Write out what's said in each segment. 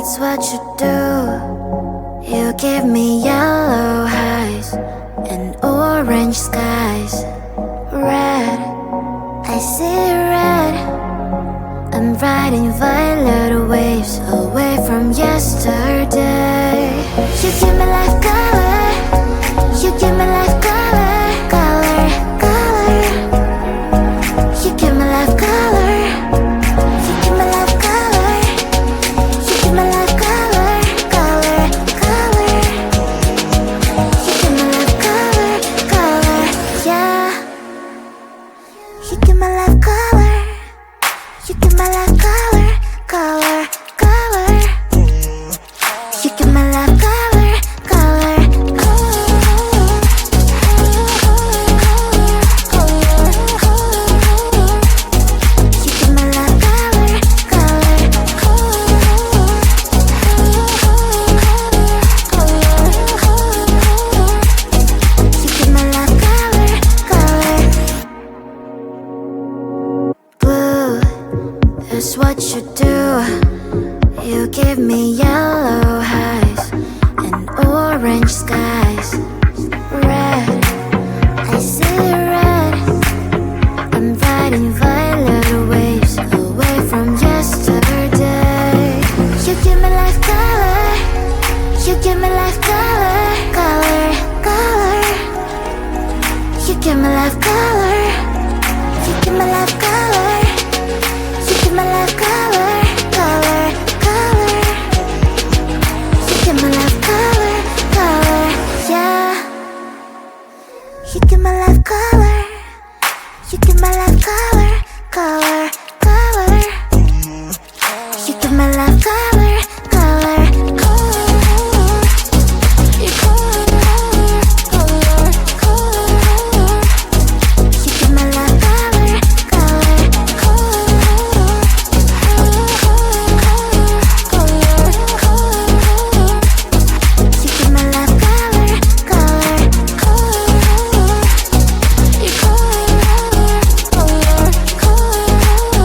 That's what you do. You give me yellow highs and orange skies. Red, I see red. I'm riding violet waves away from yesterday. You give me life color. You give me life color, color, color. You give me life color. You give me life color. You give me life color, color, color. You give me life color, color, yeah. You give me life color. You give me life color, color, color. You give me life color, color, you give me life color, color. You give me life color, color. Blue is what you do. You give me yellow highs and orange skies. Red, I see red. I'm riding violet waves away from yesterday. You give me life color. You give me life color, color, color. You give me life color. You give me life color. You give me life color, color, color. You give me life color, color, yeah. You give me life color. You give me life color, color, color. You give me life color, color, you color, color, color. You give me life color, color, you give me life color, color, you color, color, color.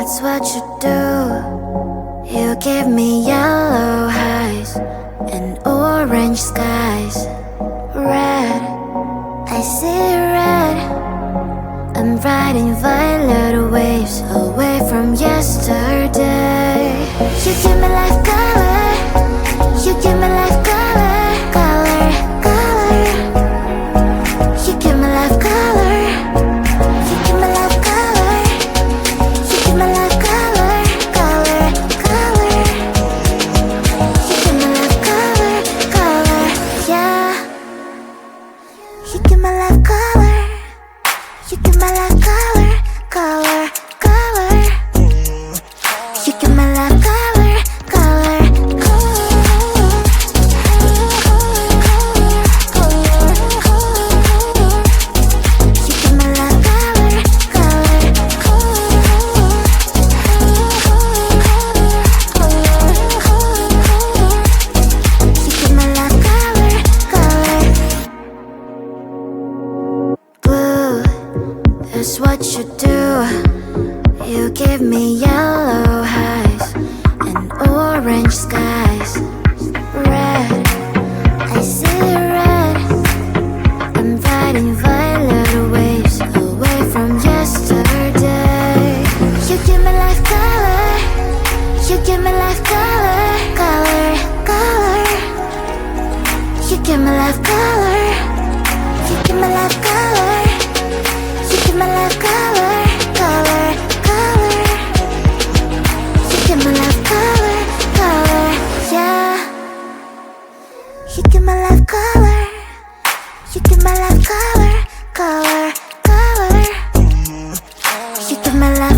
that's what you do. You give me yellow highs and orange skies. Red, I see red. I'm riding violet waves away from yesterday. You give me life color. You give me life color, color, color. You give me life color. You give me life color. You give me life color, color, color. You give me life color, color, yeah. You give me life color. You give me life color, color, color. You give me life color, color, you give me life color, color, you give me life color, color. Blue, that's what you do. You give me yellow highs and orange skies. Red, I see red. I'm riding violet waves away from yesterday. You give me life color. You give me life color, color, color. You give me life color. You give me life color. You give me life color, color, color. You give me life color, color, yeah. You give me life color. You give me life color, color, color. You give me life